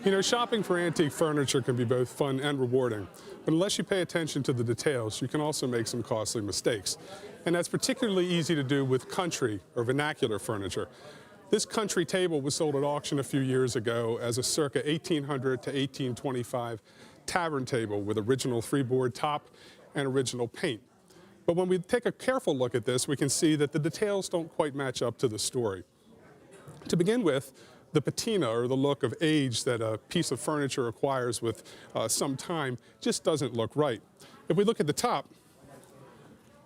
You know, shopping for antique furniture can be both fun and rewarding, but unless you pay attention to the details, you can also make some costly mistakes. And that's particularly easy to do with country or vernacular furniture. This country table was sold at auction a few years ago as a circa 1800 to 1825 tavern table with original three-board top and original paint. But when we take a careful look at this, we can see that the details don't quite match up to the story. To begin with, the patina, or the look of age that a piece of furniture acquires with some time, just doesn't look right. If we look at the top,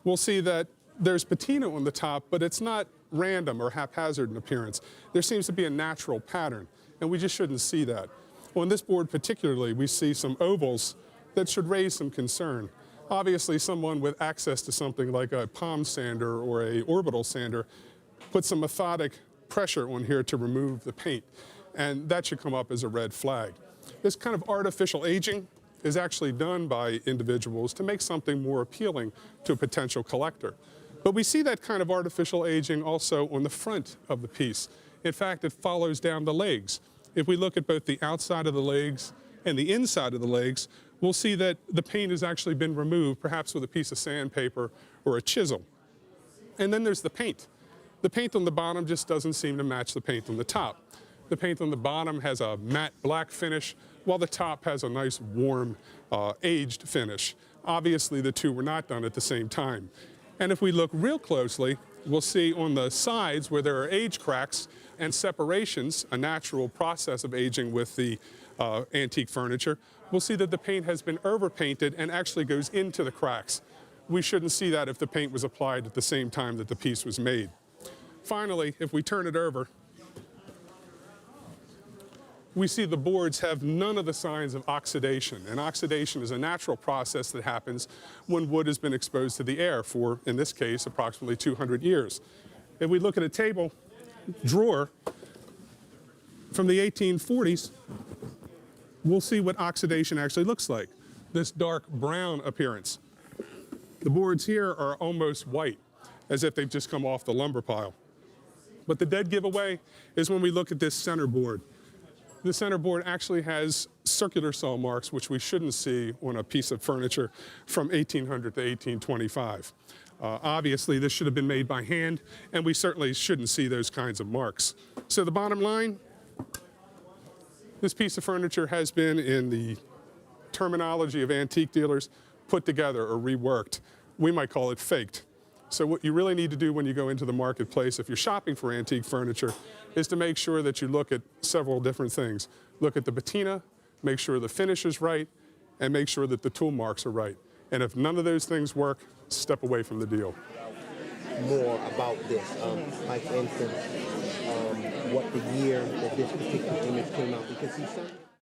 we'll see that there's patina on the top, but it's not random or haphazard in appearance. There seems to be a natural pattern, and we just shouldn't see that. On this board particularly, we see some ovals that should raise some concern. Obviously, someone with access to something like a palm sander or a orbital sander put some methodic pressure on here to remove the paint, and that should come up as a red flag. This kind of artificial aging is actually done by individuals to make something more appealing to a potential collector. But we see that kind of artificial aging also on the front of the piece. In fact, it follows down the legs. If we look at both the outside of the legs and the inside of the legs, we'll see that the paint has actually been removed, perhaps with a piece of sandpaper or a chisel. And then there's the paint. The paint on the bottom just doesn't seem to match the paint on the top. The paint on the bottom has a matte black finish, while the top has a nice warm, aged finish. Obviously, the two were not done at the same time. And if we look real closely, we'll see on the sides where there are age cracks and separations, a natural process of aging with the antique furniture, we'll see that the paint has been overpainted and actually goes into the cracks. We shouldn't see that if the paint was applied at the same time that the piece was made. Finally, if we turn it over, we see the boards have none of the signs of oxidation. And oxidation is a natural process that happens when wood has been exposed to the air for, in this case, approximately 200 years. If we look at a table drawer from the 1840s, we'll see what oxidation actually looks like, this dark brown appearance. The boards here are almost white, as if they've just come off the lumber pile. But the dead giveaway is when we look at this center board. The center board actually has circular saw marks, which we shouldn't see on a piece of furniture from 1800 to 1825. Obviously, this should have been made by hand, and we certainly shouldn't see those kinds of marks. So the bottom line, this piece of furniture has been, in the terminology of antique dealers, put together or reworked. We might call it faked. So what you really need to do when you go into the marketplace, if you're shopping for antique furniture, is to make sure that you look at several different things. Look at the patina, make sure the finish is right, and make sure that the tool marks are right. And if none of those things work, step away from the deal. More about this, like for instance, what the year that this particular image came out, because he's